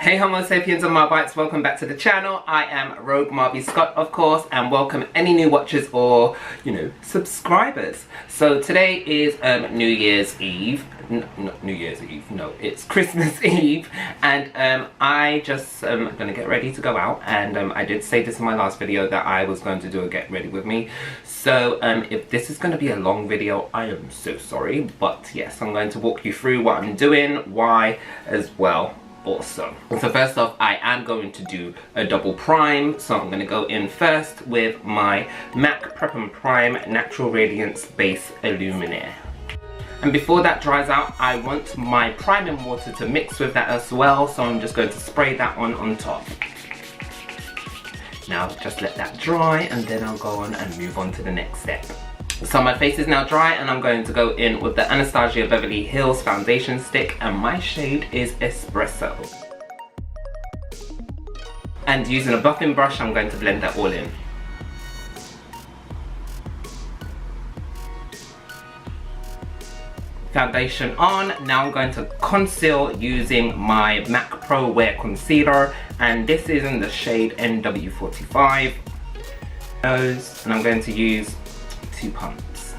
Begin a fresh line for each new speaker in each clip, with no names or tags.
Hey Homo sapiens and Marbites, welcome back to the channel. I am Rogue Marby Scott, of course, and welcome any new watchers or, subscribers. So today is New Year's Eve. Not New Year's Eve, no, it's Christmas Eve, and I just gonna get ready to go out, and I did say this in my last video that I was going to do a get ready with me. So if this is going to be a long video, I am so sorry, but yes, I'm going to walk you through what I'm doing, why as well. Also, so first off, I am going to do a double prime, so I'm going to go in first with my MAC Prep and Prime Natural Radiance Base Illuminaire. And before that dries out, I want my priming water to mix with that as well, so I'm just going to spray that on top. Now just let that dry, and then I'll go on and move on to the next step. So my face is now dry, and I'm going to go in with the Anastasia Beverly Hills foundation stick, and my shade is Espresso. And using a buffing brush, I'm going to blend that all in. Foundation on. Now I'm going to conceal using my MAC Pro Wear Concealer, and this is in the shade NW45. Nose, and I'm going to use 2 pumps.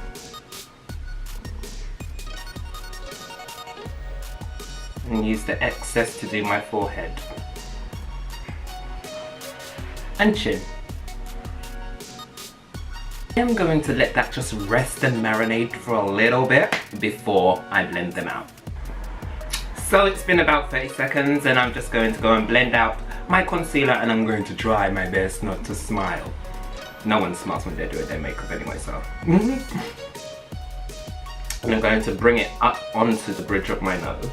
And use the excess to do my forehead and chin. I'm going to let that just rest and marinate for a little bit before I blend them out. So it's been about 30 seconds, and I'm just going to go and blend out my concealer, and I'm going to try my best not to smile. No one smiles when they're doing their makeup anyway, so. And I'm going to bring it up onto the bridge of my nose.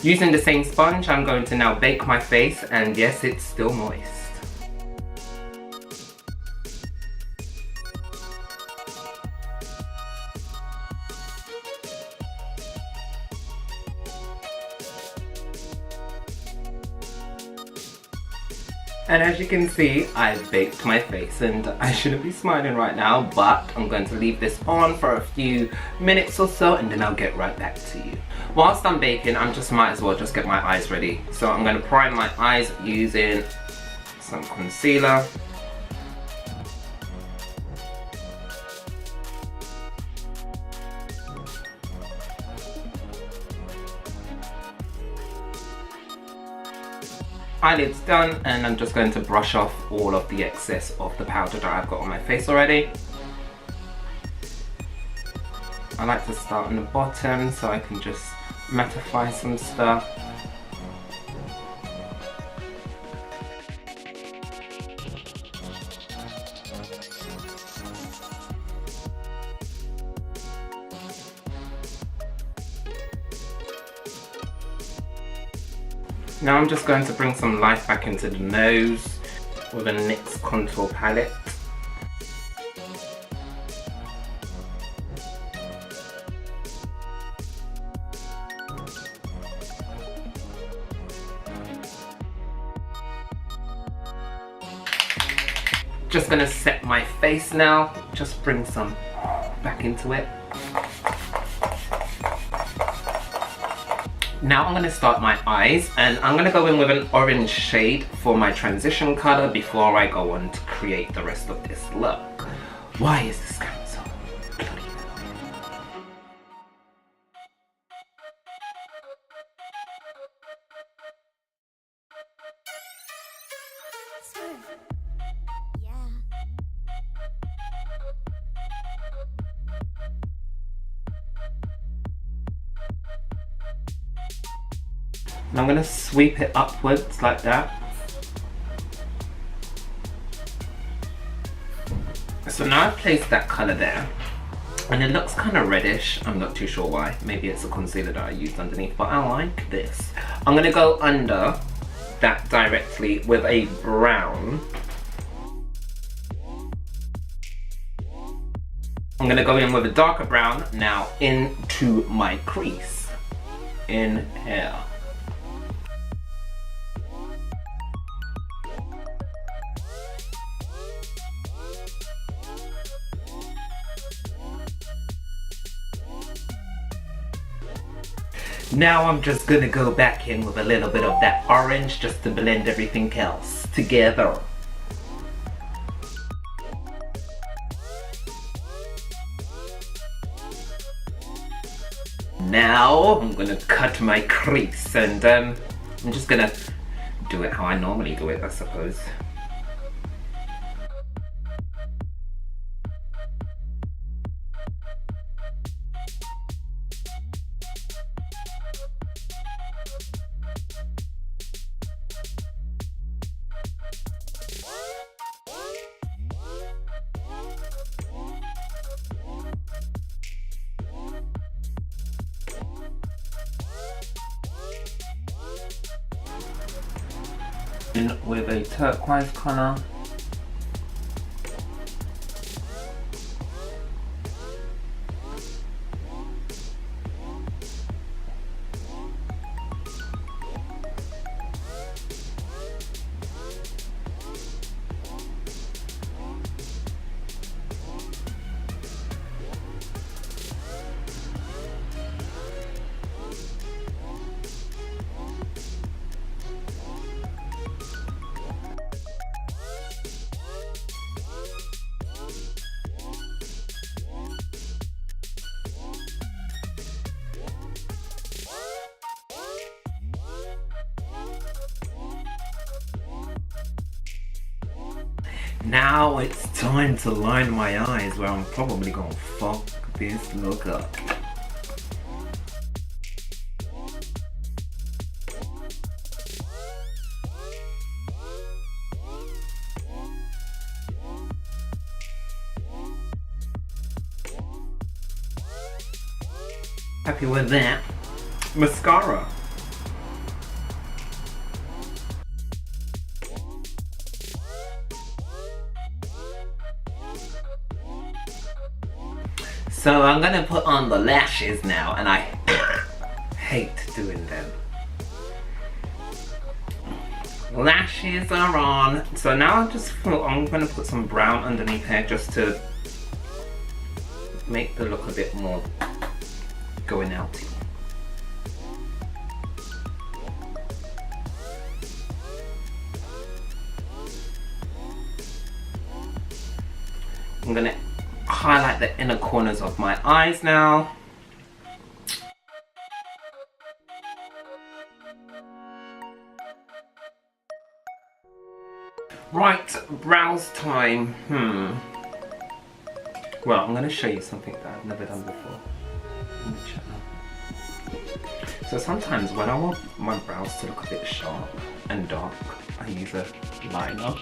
Using the same sponge, I'm going to now bake my face, and yes, it's still moist. And as you can see, I've baked my face, and I shouldn't be smiling right now, but I'm going to leave this on for a few minutes or so, and then I'll get right back to you. Whilst I'm baking, I might as well just get my eyes ready. So I'm going to prime my eyes using some concealer. Eyelids done, and I'm just going to brush off all of the excess of the powder that I've got on my face already. I like to start on the bottom so I can just mattify some stuff. Now I'm just going to bring some life back into the nose with a NYX contour palette. Just going to set my face now, just bring some back into it. Now I'm going to start my eyes, and I'm going to go in with an orange shade for my transition color before I go on to create the rest of this look. Why is this camera so bloody annoying? And I'm going to sweep it upwards like that. So now I've placed that colour there, and it looks kind of reddish. I'm not too sure why. Maybe it's a concealer that I used underneath, but I like this. I'm going to go under that directly with a brown. I'm going to go in with a darker brown now into my crease in here. Now I'm just gonna go back in with a little bit of that orange just to blend everything else together. Now I'm gonna cut my crease, and I'm just gonna do it how I normally do it, I suppose. With a turquoise colour. Now it's time to line my eyes, where I'm probably gonna fuck this look up. Happy with that. Mascara. So I'm gonna put on the lashes now, and I hate doing them. Lashes are on. So now I'm gonna put some brown underneath here just to make the look a bit more going outy. I'm gonna highlight the inner corners of my eyes now. Right, brows time. Well, I'm gonna show you something that I've never done before in the channel. So sometimes when I want my brows to look a bit sharp and dark, I use a liner.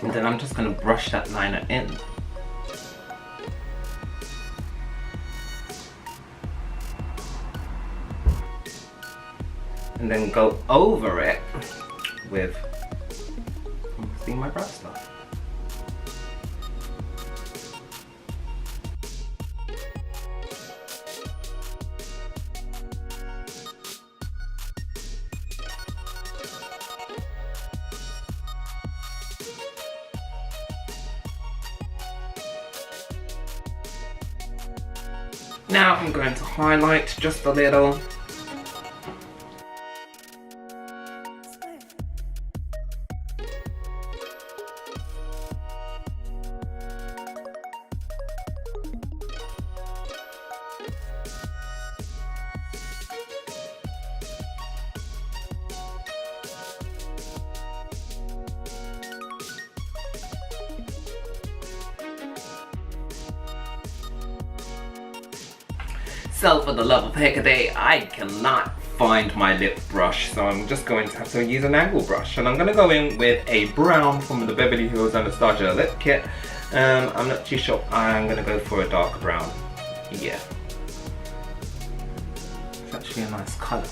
And then I'm just going to brush that liner in. And then go over it with, see my brow stuff. Now I'm going to highlight just a little. So for the love of Heckaday, I cannot find my lip brush, so I'm just going to have to use an angle brush, and I'm going to go in with a brown from the Beverly Hills Anastasia lip kit. I'm not too sure, I'm going to go for a dark brown. Yeah, it's actually a nice colour.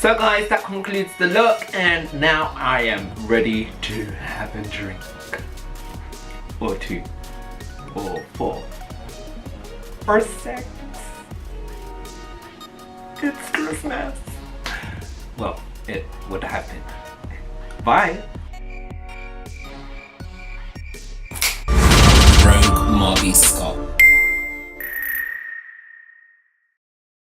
So guys, that concludes the look, and now I am ready to have a drink. Or 2. Or 4. Or 6. It's Christmas. Well, it would have been. Bye. Rogue Marby Scott.